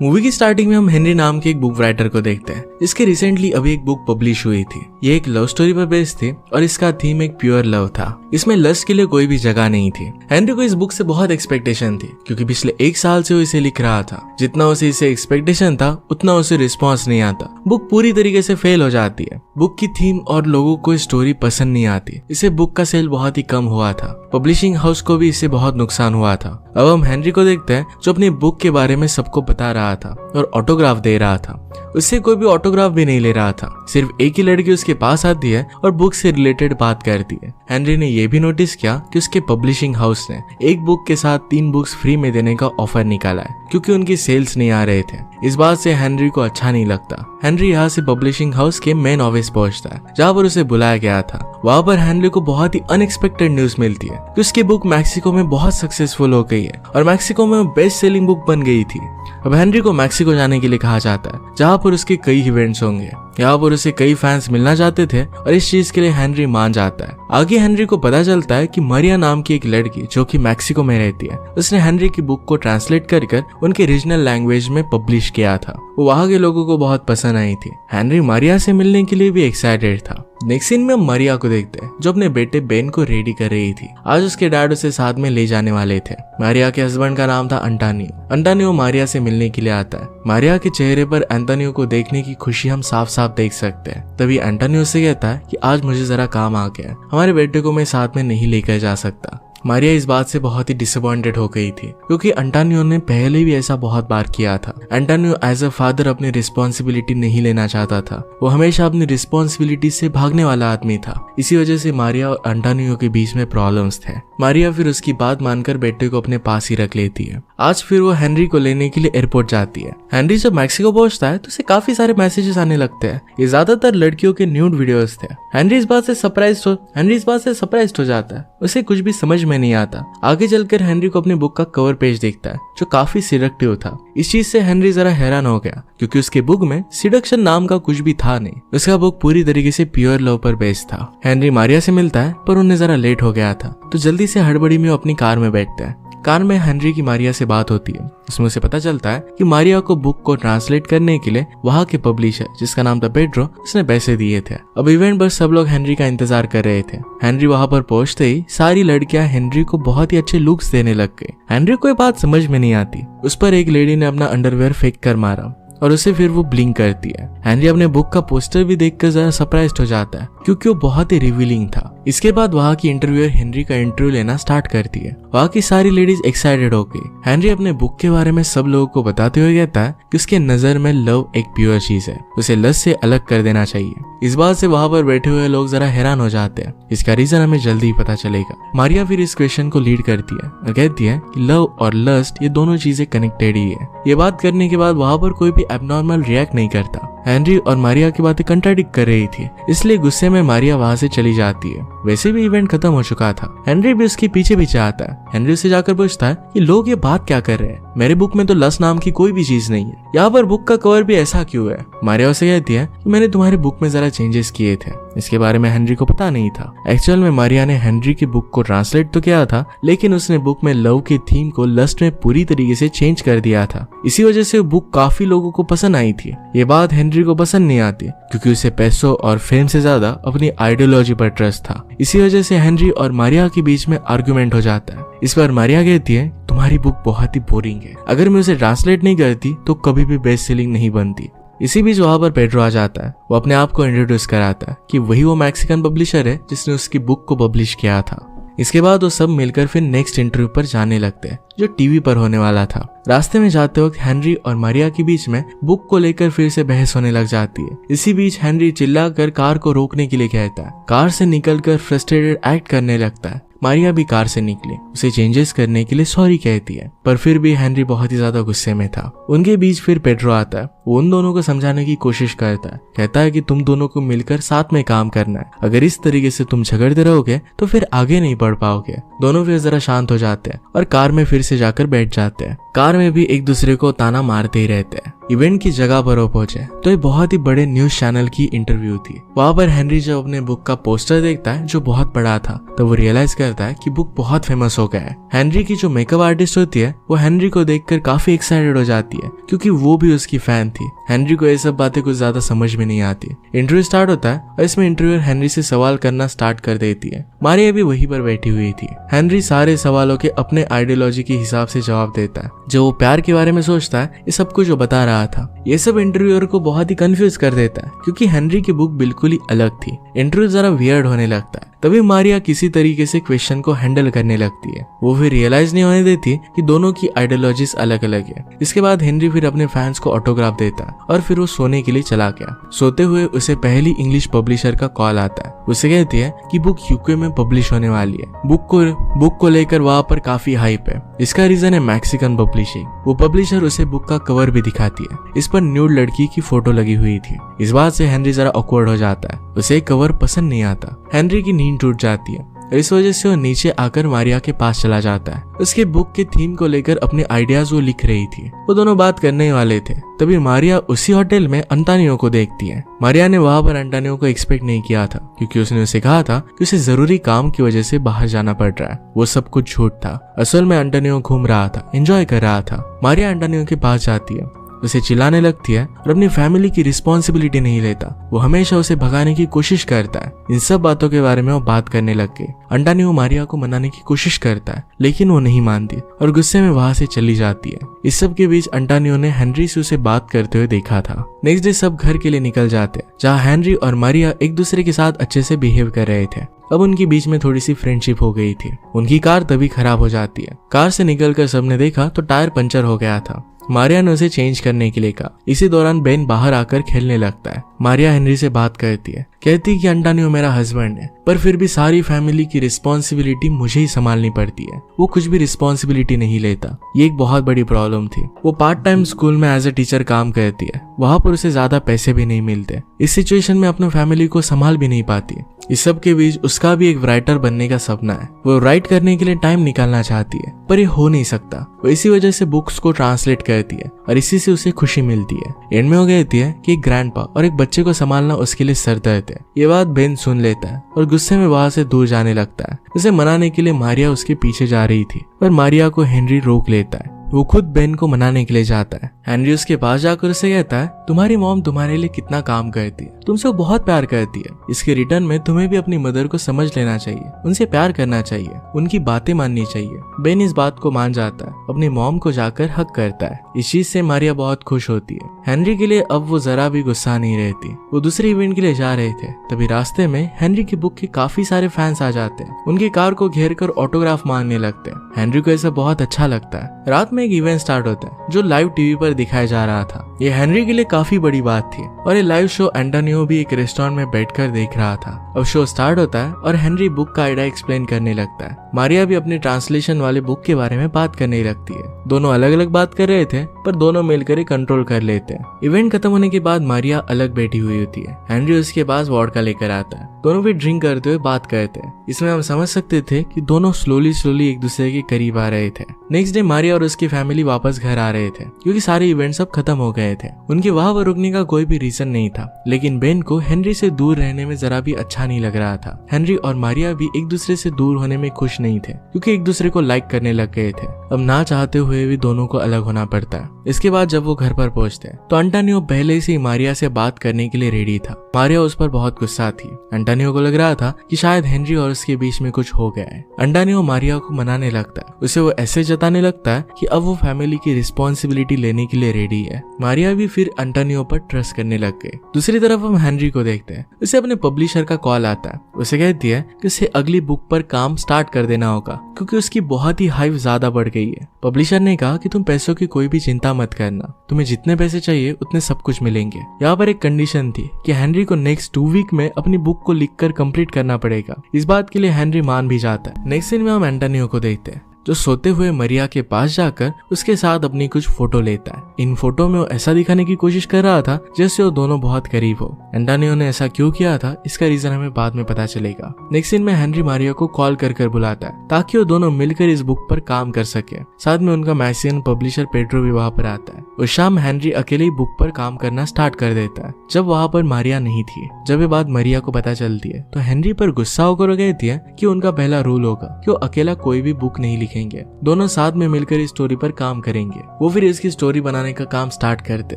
Movie की starting में हम हेनरी नाम के एक बुक राइटर को देखते हैं जिसकी रिसेंटली अभी एक बुक पब्लिश हुई थी। ये एक लव स्टोरी पर बेस्ड थी और इसका थीम एक प्योर लव था। इसमें लस्ट के लिए कोई भी जगह नहीं थी। हेनरी को इस बुक से बहुत एक्सपेक्टेशन थी क्योंकि पिछले 1 साल से वो इसे लिख रहा था। जितना उसे इसे एक्सपेक्टेशन था उतना उसे रिस्पॉन्स नहीं आता। बुक पूरी तरीके से फेल हो जाती है। बुक की थीम और लोगों को स्टोरी पसंद नहीं आती। इसे बुक का सेल बहुत ही कम हुआ था। पब्लिशिंग हाउस को भी इससे बहुत नुकसान हुआ था। अब हम हेनरी को देखते हैं जो अपनी बुक के बारे में सबको बता रहा था और ऑटोग्राफ दे रहा था। उससे कोई भी ऑटोग्राफ भी नहीं ले रहा था। सिर्फ एक ही लड़की उसके पास आती है और बुक से रिलेटेड बात करती है। हेनरी ने यह भी नोटिस किया कि उसके पब्लिशिंग हाउस ने एक बुक के साथ 3 बुक्स फ्री में देने का ऑफर निकाला है क्योंकि उनकी सेल्स नहीं आ रहे थे। इस बात से हेनरी को अच्छा नहीं लगता। हेनरी यहाँ से पब्लिशिंग हाउस के मेन ऑफिस पहुंचता है जहाँ पर उसे बुलाया गया था। वहाँ पर हेनरी को बहुत ही अनएक्सपेक्टेड न्यूज मिलती है कि उसकी बुक मैक्सिको में बहुत सक्सेसफुल हो गई है और मैक्सिको में बेस्ट सेलिंग बुक बन गई थी। अब हेनरी को मैक्सिको जाने के लिए कहा जाता है जहाँ पर उसके कई इवेंट्स होंगे। यहाँ पर उसे कई फैंस मिलना चाहते थे और इस चीज के लिए हेनरी मान जाता है। आगे हेनरी को पता चलता है कि मारिया नाम की एक लड़की जो कि मैक्सिको में रहती है उसने हेनरी की बुक को ट्रांसलेट कर उनके रीजनल लैंग्वेज में पब्लिश किया था। वो वहाँ के लोगों को बहुत पसंद आई थी। हेनरी मारिया से मिलने के लिए भी एक्साइटेड था। नेक्स्ट सीन में हम मारिया को देखते हैं जो अपने बेटे बेन को रेडी कर रही थी। आज उसके डैड उसे साथ में ले जाने वाले थे। मारिया के हस्बैंड का नाम था अंटानियो। अंटानियो मारिया से मिलने के लिए आता है। मारिया के चेहरे पर अंटानियो को देखने की खुशी हम साफ साफ देख सकते हैं। तभी अंटानियो से कहता है कि आज मुझे जरा काम आ गया है, हमारे बेटे को मैं साथ में नहीं लेकर जा सकता। मारिया इस बात से बहुत ही डिसअपॉइंटेड हो गई थी क्योंकि अंटानियो ने पहले भी ऐसा बहुत बार किया था। अंटानियो एज अ फादर अपनी रिस्पॉन्सिबिलिटी नहीं लेना चाहता था। वो हमेशा अपनी रिस्पॉन्सिबिलिटी से भागने वाला आदमी था। इसी वजह से मारिया और अंटानियो के बीच में प्रॉब्लम्स थे। मारिया फिर उसकी बात मानकर बेटे को अपने पास ही रख लेती है। आज फिर वो हेनरी को लेने के लिए एयरपोर्ट जाती है। हेनरी जब मैक्सिको पहुंचता है तो उसे काफी सारे मैसेजेस आने लगते हैं। ये ज्यादातर लड़कियों के न्यूड वीडियोस थे। हेनरी इस बात से सरप्राइज हो जाता है। उसे कुछ भी समझ में नहीं आता। आगे चलकर हेनरी को अपनी बुक का कवर पेज दिखता है जो काफी सिडक्टिव था। इस चीज से हेनरी जरा हैरान हो गया क्योंकि उसके बुक में सिडक्शन नाम का कुछ भी था नहीं। उसका बुक पूरी तरीके से प्योर लव पर बेस्ड था। हेनरी मारिया से मिलता है पर उन्हें जरा लेट हो गया था तो जल्दी से हड़बड़ी में अपनी कार में बैठता है। कार में हेनरी की मारिया से बात होती है। उसमें उसे पता चलता है कि मारिया को बुक को ट्रांसलेट करने के लिए वहाँ के पब्लिशर जिसका नाम था पेड्रो उसने पैसे दिए थे। अब इवेंट पर सब लोग हेनरी का इंतजार कर रहे थे। हेनरी वहाँ पर पहुंचते ही सारी लड़कियां हेनरी को बहुत ही अच्छे लुक्स देने लग गई। हेनरी को ये बात समझ में नहीं आती। उस पर एक लेडी ने अपना अंडरवेयर फेंक कर मारा और उसे फिर वो ब्लिंक करती है। हेनरी अपने बुक का पोस्टर भी देखकर जरा सरप्राइज्ड हो जाता है क्योंकि वो बहुत ही रिवीलिंग था। इसके बाद वहाँ की इंटरव्यूअर हेनरी का इंटरव्यू लेना स्टार्ट करती है। वहाँ की सारी लेडीज एक्साइटेड हो गई। हेनरी अपने बुक के बारे में सब लोगों को बताते हुए कहता है कि उसके नजर में लव एक प्योर चीज है, उसे लस्ट से अलग कर देना चाहिए। इस बात से वहाँ पर बैठे हुए लोग जरा हैरान हो जाते हैं। इसका रीजन हमें जल्दी ही पता चलेगा। मारिया फिर इस क्वेश्चन को लीड करती है और कहती है कि लव और लस्ट ये दोनों चीजें कनेक्टेड ही है। ये बात करने के बाद वहाँ पर कोई भी एबनॉर्मल रिएक्ट नहीं करता। हेनरी और मारिया की बातें कंट्राडिक्ट कर रही थी, इसलिए गुस्से में मारिया वहाँ से चली जाती है। वैसे भी इवेंट खत्म हो चुका था। हेनरी भी उसके पीछे आता है। हेनरी से जाकर पूछता है कि लोग ये बात क्या कर रहे हैं, मेरे बुक में तो लस्ट नाम की कोई भी चीज नहीं है, यहाँ पर बुक का कवर भी ऐसा क्यों है। मारिया उसे कहती है कि मैंने तुम्हारे बुक में जरा चेंजेस किए थे। इसके बारे में हेनरी को पता नहीं था। एक्चुअल में मारिया ने हेनरी की बुक को ट्रांसलेट तो किया था लेकिन उसने बुक में लव की थीम को लस्ट में पूरी तरीके से चेंज कर दिया था। इसी वजह से बुक काफी लोगों को पसंद आई थी। ये बात हेनरी को पसंद नहीं आती क्योंकि उसे पैसों और फेम से ज्यादा अपनी आइडियोलॉजी पर ट्रस्ट था। इसी वजह से हेनरी और मारिया के बीच में आर्गुमेंट हो जाता है। इस पर मारिया कहती है तुम्हारी बुक बहुत ही बोरिंग है, अगर मैं उसे ट्रांसलेट नहीं करती तो कभी भी बेस्ट सेलिंग नहीं बनती। इसी बीच वहां पर पेड्रो आ जाता है। वो अपने आप को इंट्रोड्यूस कराता है कि वही वो मैक्सिकन पब्लिशर है जिसने उसकी बुक को पब्लिश किया था। इसके बाद वो सब मिलकर फिर नेक्स्ट इंटरव्यू पर जाने लगते हैं जो टीवी पर होने वाला था। रास्ते में जाते वक्त हेनरी और मारिया के बीच में बुक को लेकर फिर से बहस होने लग जाती है। इसी बीच हेनरी चिल्लाकर कार को रोकने के लिए कहता है। कार से निकलकर फ्रस्ट्रेटेड एक्ट करने लगता है। मारिया भी कार से निकली, उसे चेंजेस करने के लिए सॉरी कहती है पर फिर भी हेनरी बहुत ही ज्यादा गुस्से में था। उनके बीच फिर पेड्रो आता है। वो उन दोनों को समझाने की कोशिश करता है। कहता है कि तुम दोनों को मिलकर साथ में काम करना है, अगर इस तरीके से तुम झगड़ते रहोगे तो फिर आगे नहीं बढ़ पाओगे। दोनों फिर जरा शांत हो जाते हैं और कार में फिर से जाकर बैठ जाते हैं। कार में भी एक दूसरे को ताना मारते ही रहते हैं। इवेंट की जगह पर वो पहुंचे तो ये बहुत ही बड़े न्यूज चैनल की इंटरव्यू थी। वहां पर हेनरी जब अपने बुक का पोस्टर देखता है जो बहुत बड़ा था, तो वो रियलाइज करता है कि बुक बहुत फेमस हो गया है। हेनरी की जो मेकअप आर्टिस्ट होती है वो हेनरी को देखकर काफी एक्साइटेड हो जाती है, क्योंकि वो भी उसकी फैन थी। हेनरी को ये सब बातें कुछ ज्यादा समझ में नहीं आती। इंटरव्यू स्टार्ट होता है और इसमें इंटरव्यूअर हेनरी से सवाल करना स्टार्ट कर देती है। मारिया भी वहीं पर बैठी हुई थी। हेनरी सारे सवालों के अपने आइडियोलॉजी के हिसाब से जवाब देता है। जो वो प्यार के बारे में सोचता है, ये सब कुछ जो बता रहा था, ये सब इंटरव्यूअर को बहुत ही कंफ्यूज कर देता है, क्योंकि हेनरी की बुक बिल्कुल ही अलग थी। इंटरव्यू जरा वियर्ड होने लगता है। तभी मारिया किसी तरीके से क्वेश्चन को हैंडल करने लगती है। वो फिर रियलाइज नहीं होने देती कि दोनों की आइडियोलॉजीज अलग अलग है। इसके बाद हेनरी फिर अपने फैंस को ऑटोग्राफ देता है और फिर वो सोने के लिए चला गया। सोते हुए उसे पहली इंग्लिश पब्लिशर का कॉल आता है। उसे कहती है कि बुक यूके में पब्लिश होने वाली है। बुक को लेकर वहां पर काफी हाइप है। इसका रीजन है मैक्सिकन पब्लिशिंग। वो पब्लिशर उसे बुक का कवर भी दिखाती है। इस पर न्यूड लड़की की फोटो लगी हुई थी। इस बात से हेनरी जरा ऑकवर्ड हो जाता है। उसे कवर पसंद नहीं आता। हेनरी की नींद टूट जाती है। इस वजह से वो नीचे आकर मारिया के पास चला जाता है। उसके बुक के थीम को लेकर अपने आइडियाज वो लिख रही थी। वो दोनों बात करने वाले थे। तभी मारिया उसी होटल में अंटानियो को देखती है। मारिया ने वहां पर अंटानियो को एक्सपेक्ट नहीं किया था, क्योंकि उसने उसे कहा था कि उसे जरूरी काम की वजह से बाहर जाना पड़ रहा है। वो सब कुछ झूठ था। असल में अंटानियो घूम रहा था, एंजॉय कर रहा था। मारिया अंटानियो के पास जाती है, उसे चिल्लाने लगती है और अपनी फैमिली की रिस्पॉन्सिबिलिटी नहीं लेता। वो हमेशा उसे भगाने की कोशिश करता है। इन सब बातों के बारे में वो बात करने लग गई। अंटानियो मारिया को मनाने की कोशिश करता है, लेकिन वो नहीं मानती और गुस्से में वहां से चली जाती है। इस सब के बीच अंटानियो ने हेनरी से उसे बात करते हुए देखा था। नेक्स्ट डे सब घर के लिए निकल जाते हैं, जहाँ हेनरी और मारिया एक दूसरे के साथ अच्छे से बिहेव कर रहे थे। अब उनके बीच में थोड़ी सी फ्रेंडशिप हो गई थी। उनकी कार तभी खराब हो जाती है। कार से निकलकर सबने देखा तो टायर पंचर हो गया था। मारिया ने उसे चेंज करने के लिए कहा। इसी दौरान बेन बाहर आकर खेलने लगता है। मारिया हेनरी से बात करती है, कहती है कि अंटानियो मेरा हस्बैंड है, पर फिर भी सारी फैमिली की रिस्पॉन्सिबिलिटी मुझे ही संभालनी पड़ती है। वो कुछ भी रिस्पॉन्सिबिलिटी नहीं लेता। ये एक बहुत बड़ी प्रॉब्लम थी। वो पार्ट टाइम स्कूल में एज ए टीचर काम करती है। वहां पर उसे ज्यादा पैसे भी नहीं मिलते। इस सिचुएशन में अपनी फैमिली को संभाल भी नहीं पाती। इस सब के बीच उसका भी एक राइटर बनने का सपना है। वो राइट करने के लिए टाइम निकालना चाहती है, पर ये हो नहीं सकता। वो इसी वजह से बुक्स को ट्रांसलेट करती है और इसी से उसे खुशी मिलती है। एंड में हो कहती है कि एक ग्रैंडपा और एक बच्चे को संभालना उसके लिए सर दर्द है। ये बात बेन सुन लेता है और गुस्से में वहां से दूर जाने लगता है। उसे मनाने के लिए मारिया उसके पीछे जा रही थी, पर मारिया को हेनरी रोक लेता है। वो खुद बेन को मनाने के लिए जाता है। हेनरी उसके पास जाकर उसे कहता है, तुम्हारी मॉम तुम्हारे लिए कितना काम करती है, तुमसे वो बहुत प्यार करती है। इसके रिटर्न में तुम्हें भी अपनी मदर को समझ लेना चाहिए, उनसे प्यार करना चाहिए, उनकी बातें माननी चाहिए। बेन इस बात को मान जाता है, अपनी मॉम को जाकर हक करता है। इस चीज से मारिया बहुत खुश होती है। हेनरी के लिए अब वो जरा भी गुस्सा नहीं रहती। वो दूसरे इवेंट के लिए जा रहे थे, तभी रास्ते में हेनरी की बुक के काफी सारे फैंस आ जाते हैं। उनकी कार को घेर कर ऑटोग्राफ मांगने लगते हैं। हेनरी को ऐसा बहुत अच्छा लगता है। रात में एक इवेंट स्टार्ट होता है जो लाइव टीवी पर दिखाया जा रहा था। ये हेनरी के लिए काफी बड़ी बात थी और ये लाइव शो एंटोनियो भी एक रेस्टोरेंट में बैठकर देख रहा था। अब शो स्टार्ट होता है और हेनरी बुक का आइडिया एक्सप्लेन करने लगता है। मारिया भी अपनी ट्रांसलेशन वाले बुक के बारे में बात करने लगती है। दोनों अलग अलग बात कर रहे थे, पर दोनों मिलकर कंट्रोल कर लेते हैं। इवेंट खत्म होने के बाद मारिया अलग बैठी हुई होती है। हेनरी उसके पास वोडका लेकर आता है। दोनों भी ड्रिंक करते हुए बात करते हैं। इसमें हम समझ सकते थे कि दोनों स्लोली एक दूसरे के करीब आ रहे थे। नेक्स्ट डे मारिया और उसकी फैमिली वापस घर आ रहे थे, क्योंकि सारे इवेंट्स अब खत्म हो गए थे। उनके वहां पर रुकने का कोई भी रीजन नहीं था, लेकिन बेन को हेनरी से दूर रहने में जरा भी अच्छा नहीं लग रहा था। हेनरी और मारिया भी एक दूसरे से दूर होने में खुश नहीं थे, क्योंकि एक दूसरे को लाइक करने लग गए थे। अब ना चाहते हुए भी दोनों को अलग होना पड़ता है। इसके बाद जब वो घर पर पहुंचते हैं तो अंटानियो पहले से ही मारिया से बात करने के लिए रेडी था। मारिया उस पर बहुत गुस्सा थी। अंटानियो को लग रहा था कि शायद हेनरी और उसके बीच में कुछ हो गया है। अंटानियो मारिया को मनाने लगता है। उसे वो ऐसे जताने लगता है कि अब वो फैमिली की रिस्पॉन्सिबिलिटी लेने के लिए रेडी है। मारिया भी फिर अंटानियो पर ट्रस्ट करने लग गए। दूसरी तरफ हम हेनरी को देखते हैं। उसे अपने पब्लिशर का कॉल आता है। उसे कहती है कि उसे अगली बुक पर काम स्टार्ट कर देना होगा, क्योंकि उसकी बहुत ही हाइप ज्यादा बढ़ गई है। पब्लिशर ने कहा कि तुम पैसों की कोई भी चिंता मत करना, तुम्हें जितने पैसे चाहिए उतने सब कुछ मिलेंगे। यहाँ पर एक कंडीशन थी कि हेनरी को नेक्स्ट 2 वीक में अपनी बुक को लिखकर कंप्लीट करना पड़ेगा। इस बात के लिए हेनरी मान भी जाता है। नेक्स्ट सीन में हम एंटोनियो को देखते हैं। जो सोते हुए मरिया के पास जाकर उसके साथ अपनी कुछ फोटो लेता है। इन फोटो में वो ऐसा दिखाने की कोशिश कर रहा था जैसे वो दोनों बहुत करीब हो। एंटोनियो ने ऐसा क्यों किया था इसका रीजन हमें बाद में पता चलेगा। नेक्स्ट सीन में हेनरी मारिया को कॉल कर बुलाता है ताकि वो दोनों मिलकर इस बुक पर काम कर सके। साथ में उनका मैगजीन पब्लिशर पेड्रो भी वहाँ पर आता है। उस शाम हेनरी अकेले ही बुक पर काम करना स्टार्ट कर देता है जब वहाँ पर मारिया नहीं थी। जब ये बात मरिया को पता चलती है तो हेनरी पर गुस्सा होकर कहती है कि उनका पहला रूल होगा कि वो अकेला कोई भी बुक नहीं लिखेंगे, दोनों साथ में मिलकर इस स्टोरी पर काम करेंगे। वो फिर इसकी स्टोरी बनाने का काम स्टार्ट करते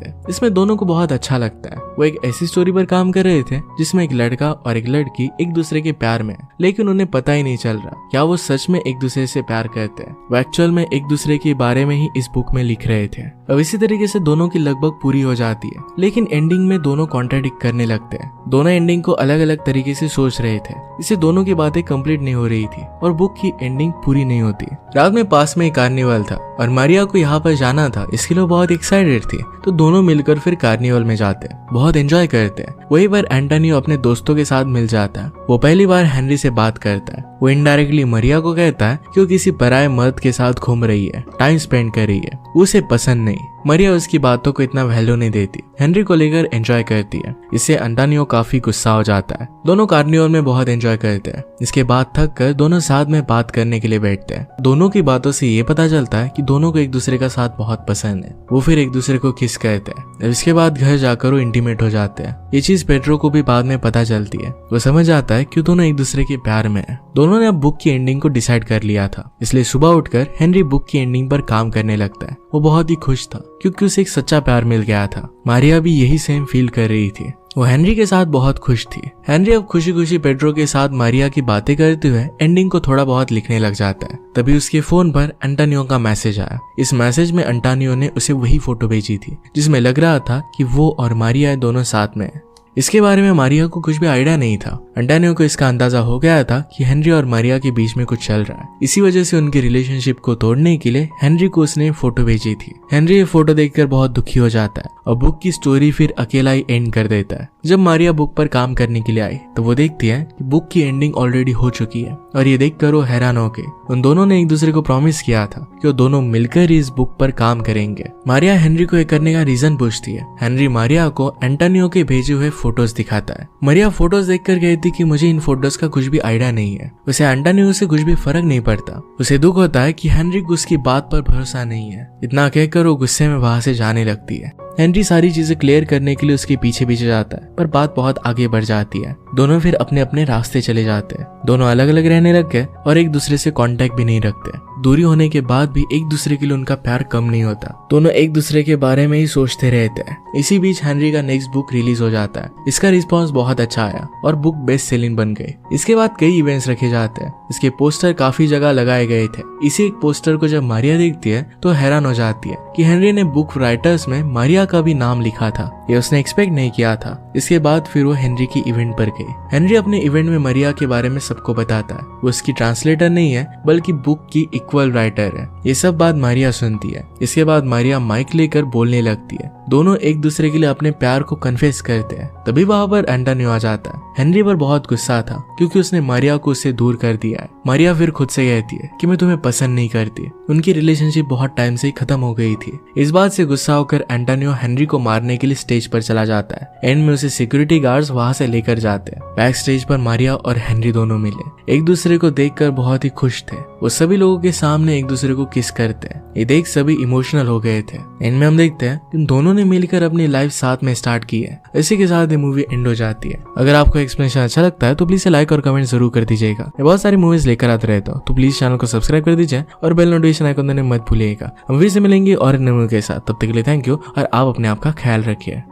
हैं। इसमें दोनों को बहुत अच्छा लगता है। वो एक ऐसी स्टोरी पर काम कर रहे थे जिसमें एक लड़का और एक लड़की एक दूसरे के प्यार में है, लेकिन उन्हें पता ही नहीं चल रहा क्या वो सच में एक दूसरे से प्यार करते हैं। वो एक्चुअल में एक दूसरे के बारे में ही इस बुक में लिख रहे थे। अब इसी तरीके से दोनों की लगभग पूरी हो जाती है, लेकिन एंडिंग में दोनों कॉन्ट्राडिक्ट करने लगते हैं। दोनों एंडिंग को अलग अलग तरीके से सोच रहे थे, इससे दोनों की बातें कंप्लीट नहीं हो रही थी और बुक की एंडिंग पूरी नहीं होती। रात में पास में एक कार्निवल था और मारिया को यहाँ पर जाना था, इसके लिए बहुत एक्साइटेड थी। तो दोनों मिलकर फिर कार्निवल में जाते हैं, बहुत एंजॉय करते हैं। वही बार एंटोनियो अपने दोस्तों के साथ मिल जाता है। वो पहली बार हेनरी से बात करता है। वो इनडायरेक्टली मरिया को कहता है कि वो किसी पराये मर्द के साथ घूम रही है, टाइम स्पेंड कर रही है, उसे पसंद नहीं। मरिया उसकी बातों को इतना वैल्यू नहीं देती, हेनरी को लेकर एंजॉय करती है। इससे एंटोनियो काफी गुस्सा हो जाता है। दोनों कार्निवल में बहुत एंजॉय करते हैं। इसके बाद थक कर दोनों साथ में बात करने के लिए बैठते हैं। दोनों की बातों से ये पता चलता है कि दोनों को एक दूसरे का साथ बहुत पसंद है। वो फिर एक दूसरे को किस करते हैं। इसके बाद घर जाकर वो इंटीमेट हो जाते हैं। ये चीज पेड्रो को भी बाद में पता चलती है। वो समझ आता है कि दोनों एक दूसरे के प्यार में है। दोनों ने अब बुक की एंडिंग को डिसाइड कर लिया था, इसलिए सुबह उठकर हेनरी बुक की एंडिंग पर काम करने लगता है। वो बहुत ही खुश था क्योंकि उसे एक सच्चा प्यार मिल गया था। मारिया भी यही सेम फील कर रही थी। वो हेनरी के साथ बहुत खुश थी। हेनरी अब खुशी खुशी पेड्रो के साथ मारिया की बातें करते हुए एंडिंग को थोड़ा बहुत लिखने लग जाता है। तभी उसके फोन पर एंटोनियो का मैसेज आया। इस मैसेज में एंटोनियो ने उसे वही फोटो भेजी थी जिसमें लग रहा था कि वो और मारिया दोनों साथ में है। इसके बारे में मारिया को कुछ भी आइडिया नहीं था। एंटोनियो को इसका अंदाजा हो गया था कि हेनरी और मारिया के बीच में कुछ चल रहा है। इसी वजह से उनके रिलेशनशिप को तोड़ने के लिए हेनरी को उसने फोटो भेजी थी। हेनरी ये फोटो देखकर बहुत दुखी हो जाता है और बुक की स्टोरी फिर अकेला ही एंड कर देता है। जब मारिया बुक पर काम करने के लिए आई तो वो देखती है कि बुक की एंडिंग ऑलरेडी हो चुकी है और ये देखकर वो हैरान हो गई। उन दोनों ने एक दूसरे को प्रॉमिस किया था कि वो दोनों मिलकर इस बुक पर काम करेंगे। मारिया हेनरी को ये करने का रीजन पूछती है। हेनरी मारिया को एंटोनियो के भेजे हुए फोटोज दिखाता है। मारिया फोटोज देखकर कहती कि मुझे इन फोटोज का कुछ भी आइडिया नहीं है। उसे एंटोनियो से कुछ भी फर्क नहीं पड़ता। उसे दुख होता है कि हेनरी को उसकी बात पर भरोसा नहीं है। इतना कहकर वो गुस्से में वहां से जाने लगती है। हेनरी सारी चीजें क्लियर करने के लिए उसके पीछे पीछे जाता है, पर बात बहुत आगे बढ़ जाती है। दोनों फिर अपने अपने रास्ते चले जाते हैं। दोनों अलग अलग रहने लग गए और एक दूसरे से कांटेक्ट भी नहीं रखते। दूरी होने के बाद भी एक दूसरे के लिए उनका प्यार कम नहीं होता। दोनों एक दूसरे के बारे में ही सोचते रहते हैं। इसी बीच हेनरी का नेक्स्ट बुक रिलीज हो जाता है। इसका रिस्पॉन्स बहुत अच्छा आया और बुक बेस्ट सेलिंग बन गई। इसके बाद कई इवेंट्स रखे जाते हैं। इसके पोस्टर काफी जगह लगाए गए थे। इसी एक पोस्टर को जब मारिया देखती है तो हैरान हो जाती है कि हेनरी ने बुक राइटर्स में मारिया का भी नाम लिखा था। ये उसने एक्सपेक्ट नहीं किया था। इसके बाद फिर वो हेनरी की इवेंट पर गई। हेनरी अपने इवेंट में मारिया के बारे में सबको बताता है। वो उसकी ट्रांसलेटर नहीं है बल्कि बुक की इक्वल राइटर है। ये सब बात मारिया सुनती है। इसके बाद मारिया माइक लेकर बोलने लगती है। दोनों एक दूसरे के लिए अपने प्यार को कन्फेस करते हैं। तभी वहां पर एंटोनियो आ जाता है। हेनरी पर बहुत गुस्सा था क्योंकि उसने मारिया को उससे दूर कर दिया है। मारिया फिर खुद से कहती है कि मैं तुम्हें पसंद नहीं करती। उनकी रिलेशनशिप बहुत टाइम से ही खत्म हो गई थी। इस बात से गुस्सा होकर एंटोनियो हेनरी को मारने के लिए स्टेज पर चला जाता है। एंड में उसे सिक्योरिटी गार्ड्स वहां से लेकर जाते हैं। बैक स्टेज पर मारिया और हेनरी दोनों मिले। एक दूसरे को देखकर बहुत ही खुश थे। वो सभी लोगों के सामने एक दूसरे को किस करते हैं। ये देख सभी इमोशनल हो गए थे। एंड में हम देखते हैं कि दोनों ने मिलकर अपनी लाइफ साथ में स्टार्ट की है। इसी के साथ ये मूवी एंड हो जाती है। अगर आपको एक्सप्लेनेशन अच्छा लगता है तो प्लीज लाइक और कमेंट जरूर कर दीजिएगा। मैं बहुत सारी मूवीज लेकर आते रहता हूँ, तो प्लीज चैनल को सब्सक्राइब कर दीजिए और बेल नोटिफिकेशन आइकन देना मत भूलिएगा। हम फिर से मिलेंगे और नए मूवी के साथ। तब तक के लिए थैंक यू और आप अपने आप का ख्याल रखिए।